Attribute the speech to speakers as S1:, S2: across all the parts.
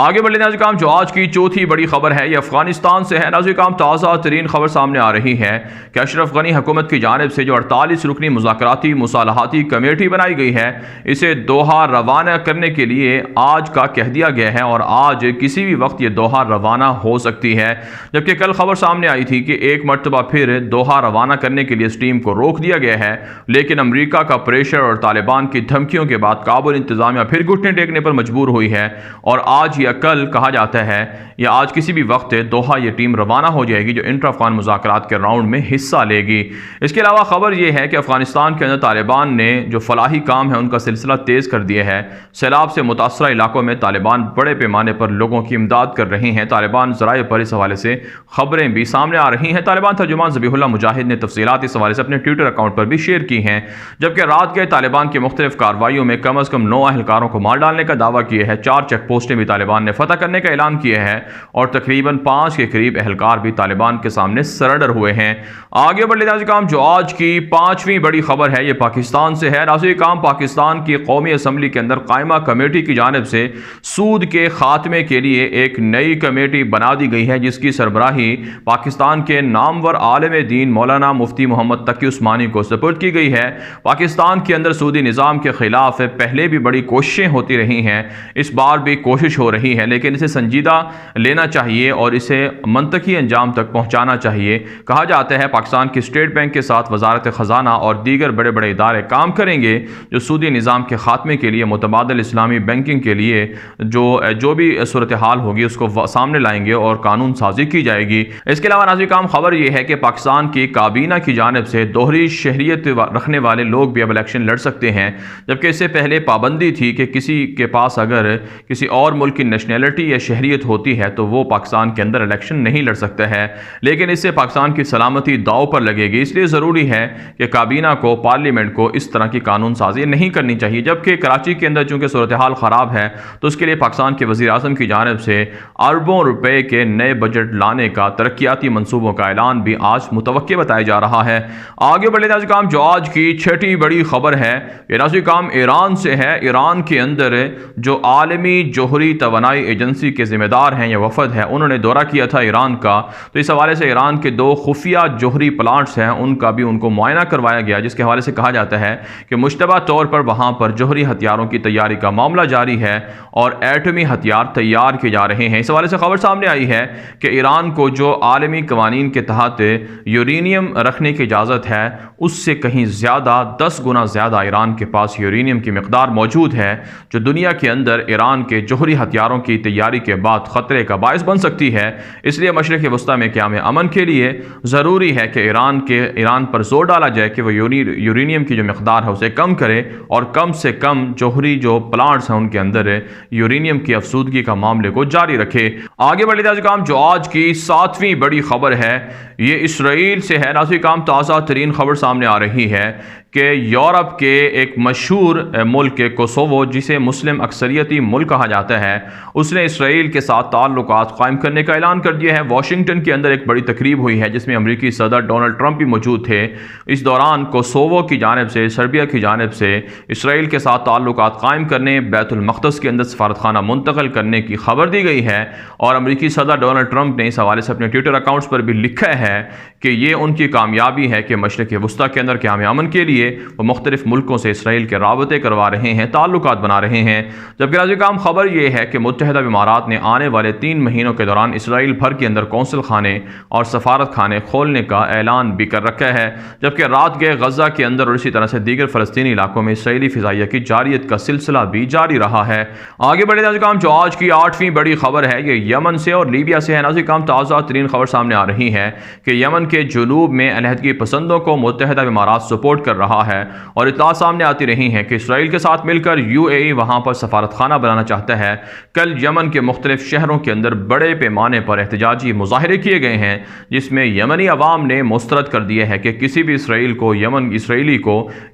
S1: آگے بڑھے ناظرین کرام، جو آج کی چوتھی بڑی خبر ہے یہ افغانستان سے ہے۔ ناظرین کرام، تازہ ترین خبر سامنے آ رہی ہے کہ اشرف غنی حکومت کی جانب سے جو 48 رکنی مذاکراتی مصالحاتی کمیٹی بنائی گئی ہے، اسے دوحہ روانہ کرنے کے لیے آج کا کہہ دیا گیا ہے، اور آج کسی بھی وقت یہ دوحہ روانہ ہو سکتی ہے۔ جبکہ کل خبر سامنے آئی تھی کہ ایک مرتبہ پھر دوحہ روانہ کرنے کے لیے اس ٹیم کو روک دیا گیا ہے، لیکن امریکہ کا پریشر اور طالبان کی دھمکیوں کے بعد کابل انتظامیہ پھر گھٹنے ٹیکنے پر مجبور ہوئی ہے، اور آج یا کل کہا جاتا ہے یا آج کسی بھی وقت دوحہ یہ ٹیم روانہ ہو جائے گی جو انٹر افغان مذاکرات کے راؤنڈ میں حصہ لے گی۔ اس کے علاوہ خبر یہ ہے کہ افغانستان کے اندر طالبان نے جو فلاحی کام ہے ان کا سلسلہ تیز کر دیا ہے۔ سیلاب سے متاثرہ علاقوں میں طالبان بڑے پیمانے پر لوگوں کی امداد کر رہے ہیں۔ طالبان ذرائع پر اس حوالے سے خبریں بھی سامنے آ رہی ہیں۔ طالبان ترجمان ذبیح اللہ مجاہد نے تفصیلات اس حوالے سے اپنے ٹویٹر اکاؤنٹ پر بھی شیئر کی ہیں، جبکہ رات گئے طالبان کی مختلف کارروائیوں میں کم از کم 9 اہلکاروں کو مار ڈالنے کا دعویٰ کیا ہے۔ 4 چیک پوسٹیں بھی طالبان نے فتح کرنے کا اعلان کیا ہے، اور تقریباً 5 کے قریب اہلکار بھی طالبان کے سامنے سرنڈر ہوئے ہیں۔ آگے بڑھے ناظرین کرام، جو آج کی 5ویں بڑی خبر ہے یہ پاکستان سے ہے۔ ناظرین کرام، پاکستان کی قومی اسمبلی کے اندر قائمہ کمیٹی کی جانب سے سود کے خاتمے کے لیے ایک نئی کمیٹی بنا دی گئی ہے، جس کی سربراہی پاکستان کے نامور عالم دین مولانا مفتی محمد تقی عثمانی کو سپرد کی گئی ہے۔ پاکستان کے اندر سودی نظام کے خلاف پہلے بھی بڑی کوششیں ہوتی رہی ہیں، اس بار بھی کوشش ہو رہی ہے، لیکن اسے سنجیدہ لینا چاہیے اور اسے منطقی انجام تک پہنچانا چاہیے۔ کہا جاتا ہے پاکستان کی اسٹیٹ بینک کے ساتھ وزارت خزانہ اور دیگر بڑے بڑے ادارے کام کریں گے جو سودی نظام کے خاتمے کے لیے متبادل اسلامی بینکنگ کے لیے جو بھی صورتحال ہوگی اس کو سامنے لائیں گے اور قانون سازی کی جائے گی۔ اس کے علاوہ ناظرین کرام، خبر یہ ہے کہ پاکستان کی کابینہ کی جانب سے دوہری شہریت رکھنے والے لوگ بھی اب الیکشن لڑ سکتے ہیں، جبکہ اس سے پہلے پابندی تھی کہ کسی کے پاس اگر کسی اور ملک کی نیشنلٹی یا شہریت ہوتی ہے تو وہ پاکستان کے اندر الیکشن نہیں لڑ سکتا ہے، لیکن اس سے پاکستان کی سلامتی داؤ پر لگے گی۔ اس لیے ضروری ہے کہ کابینہ کو، پارلیمنٹ کو اس طرح کی قانون سازی نہیں کرنی چاہیے۔ جبکہ کراچی کے اندر چونکہ صورتحال خراب ہے تو اس کے لیے پاکستان کے وزیر اعظم کی جانب سے اربوں روپے کے نئے بجٹ لانے کا ترقیاتی منصوبوں کا اعلان بھی آج متوقع بتایا جا رہا ہے۔ آگے بڑھے ناظرین کرام، جو آج کی 6ٹھی بڑی خبر ہے یہ ناظرین کرام ایران سے ہے۔ ایران کے اندر جو عالمی جوہری توانائی ایجنسی کے ذمہ دار ہیں یا وفد ہے، انہوں نے دورہ کیا تھا ایران کا، تو اس حوالے سے ایران کے 2 خفیہ جوہری پلانٹس ہیں ان کا بھی ان کو معائنہ کروایا گیا، جس کے حوالے سے کہا جاتا ہے کہ مشتبہ طور پر وہاں پر جوہری ہتھیاروں کی تیاری کا معاملہ جاری ہے اور ایٹمی ہتھیار تیار کیے جا رہے ہیں۔ اس حوالے سے خبر سامنے آئی ہے کہ ایران کو جو عالمی قوانین کے تحت یورینیم رکھنے کی اجازت ہے اس سے کہیں زیادہ 10 گنا زیادہ ایران کے پاس یورینیم کی مقدار موجود ہے، جو دنیا کے اندر ایران کے جوہری ہتھیاروں کی تیاری کے بعد خطرے کا باعث بن سکتی ہے۔ اس لیے مشرق وسطیٰ میں قیام امن کے لیے ضروری ہے کہ ایران پر زور ڈالا جائے کہ وہ یورینیم کی جو مقدار ہے اسے کم کرے اور کم سے کم جوہری جو پلانٹس ہیں ان کے اندر یورینیم کی افزودگی کا معاملے کو جاری رکھے۔ آگے بڑھے ناظرین کرام، جو آج کی 7ویں بڑی خبر ہے یہ اسرائیل سے ہے۔ ناظرین کرام، تازہ ترین خبر سامنے آ رہی ہے کہ یورپ کے ایک مشہور ملک کوسوو، جسے مسلم اکثریتی ملک کہا جاتا ہے، اس نے اسرائیل کے ساتھ تعلقات قائم کرنے کا اعلان کر دیا ہے۔ واشنگٹن کے اندر ایک بڑی تقریب ہوئی ہے جس میں امریکی صدر ڈونلڈ ٹرمپ بھی موجود تھے۔ اس دوران کوسوو کی جانب سے، سربیا کی جانب سے اسرائیل کے ساتھ تعلقات قائم کرنے، بیت المقدس کے اندر سفارتخانہ منتقل کرنے کی خبر دی گئی ہے، اور امریکی صدر ڈونلڈ ٹرمپ نے اس حوالے سے اپنے ٹویٹر اکاؤنٹس پر بھی لکھا ہے کہ یہ ان کی کامیابی ہے کہ مشرق وسطیٰ کے اندر قیام امن کے لیے وہ مختلف ملکوں سے اسرائیل کے رابطے کروا رہے ہیں، تعلقات بنا رہے ہیں۔ جبکہ ناظرین کرام، خبر یہ ہے کہ متحدہ امارات نے آنے والے 3 مہینوں کے دوران اسرائیل بھر کے اندر قونصل خانے اور سفارت خانے کھولنے کا اعلان بھی کر رکھا ہے۔ جبکہ رات گئے غزہ کے اندر اور اسی طرح سے دیگر فلسطینی علاقوں میں اسرائیلی فضائیہ کی جارحیت کا سلسلہ بھی جاری رہا ہے۔ آگے بڑھے ناظرین کرام، جو آج کی 8ویں بڑی خبر ہے یہ یمن سے اور لیبیا سے ہے۔ ناظرین کرام، تازہ ترین خبر سامنے آ رہی ہے کہ یمن کے جنوب میں علیحدگی پسندوں کو متحدہ امارات سپورٹ کر رہا ہے، اور اطلاع سامنے آتی رہی ہیں کہ اسرائیل کے ساتھ مل کر UAE وہاں پر سفارت خانہ بنانا چاہتا ہے۔ کل یمن کے مختلف شہروں کے اندر بڑے پیمانے پر احتجاجی مظاہرے کیے گئے ہیں، جس میں یمنی عوام نے مسترد کر دیا ہے کہ کسی بھی اسرائیلی کو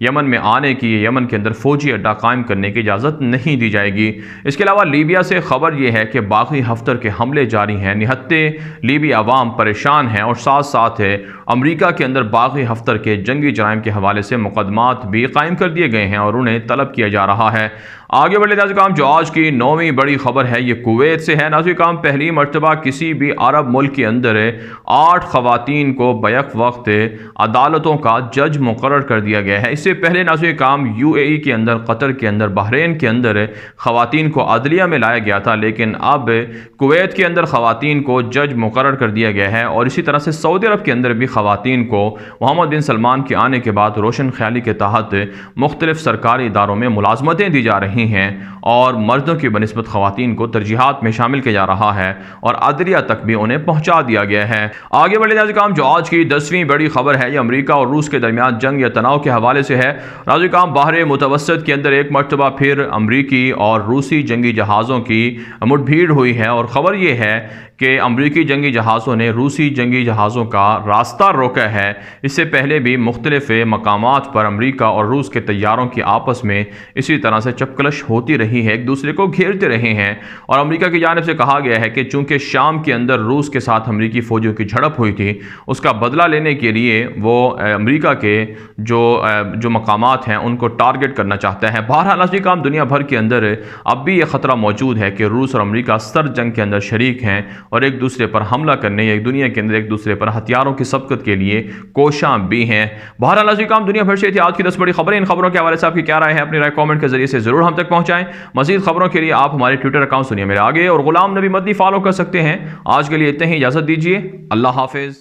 S1: یمن میں آنے کی، یمن کے اندر فوجی اڈہ قائم کرنے کی اجازت نہیں دی جائے گی۔ اس کے علاوہ لیبیا سے خبر یہ ہے کہ باغی ہفتر کے حملے جاری ہیں، نہتے لیبی عوام پریشان ہیں، اور ساتھ ساتھ امریکہ کے اندر باغی ہفتر کے جنگی جرائم کے حوالے سے مقدمات بھی قائم کر دیے گئے ہیں اور انہیں طلب کیا جا رہا ہے۔ آگے بڑھے ناظرین کرام، جو آج کی 9ویں بڑی خبر ہے یہ کویت سے ہے۔ ناظرین کرام، پہلی مرتبہ کسی بھی عرب ملک کے اندر 8 خواتین کو بیک وقت عدالتوں کا جج مقرر کر دیا گیا ہے۔ اس سے پہلے ناظرین کرام UAE کے اندر، قطر کے اندر، بحرین کے اندر خواتین کو عدلیہ میں لایا گیا تھا، لیکن اب کویت کے اندر خواتین کو جج مقرر کر دیا گیا ہے۔ اور اسی طرح سے سعودی عرب کے اندر بھی خواتین کو محمد بن سلمان کے آنے کے بعد روشن خیالی کے تحت مختلف سرکاری اداروں میں ملازمتیں دی جا رہی ہیں اور مردوں کی بنسبت خواتین کو ترجیحات میں شامل کیا جا رہا ہے اور عدلیہ تک بھی انہیں پہنچا دیا گیا ہے۔ آگے بڑھے ناظرین کرام، جو آج کی 10ویں بڑی خبر ہے یہ امریکہ اور روس کے درمیان جنگ یا تناؤ کے حوالے سے ہے۔ ناظرین کرام، بحر متوسط کے اندر ایک مرتبہ پھر امریکی اور روسی جنگی جہازوں کی مٹ بھیڑ ہوئی ہے اور خبر یہ ہے کہ امریکی جنگی جہازوں نے روسی جنگی جہازوں کا راستہ روکا ہے۔ اس سے پہلے بھی مختلف مقامات پر امریکہ اور روس کے طیاروں کی آپس میں اسی طرح سے چپکلش ہوتی رہی ہے، ایک دوسرے کو گھیرتے رہے ہیں اور امریکہ کی جانب سے کہا گیا ہے کہ چونکہ شام کے اندر روس کے ساتھ امریکی فوجیوں کی جھڑپ ہوئی تھی، اس کا بدلہ لینے کے لیے وہ امریکہ کے جو مقامات ہیں ان کو ٹارگٹ کرنا چاہتا ہے۔ بہرحال ناظرین کرام، دنیا بھر کے اندر اب بھی یہ خطرہ موجود ہے کہ روس اور امریکہ سر جنگ کے اندر شریک ہیں اور ایک دوسرے پر حملہ کرنے یا ایک دنیا کے اندر ایک دوسرے پر ہتھیاروں کی سبقت کے لیے کوشاں بھی ہیں۔ بہرحال ناظرین کرام، دنیا بھر سے تھی آج کی 10 بڑی خبریں۔ ان خبروں کے حوالے سے آپ کی کیا رائے ہے؟ اپنی رائے کامنٹ کے ذریعے سے ضرور ہم تک پہنچائیں۔ مزید خبروں کے لیے آپ ہمارے ٹویٹر اکاؤنٹ سنیے میرے آگے اور غلام نبی مدنی فالو کر سکتے ہیں۔ آج کے لیے اتنے ہی، اجازت دیجیے، اللہ حافظ۔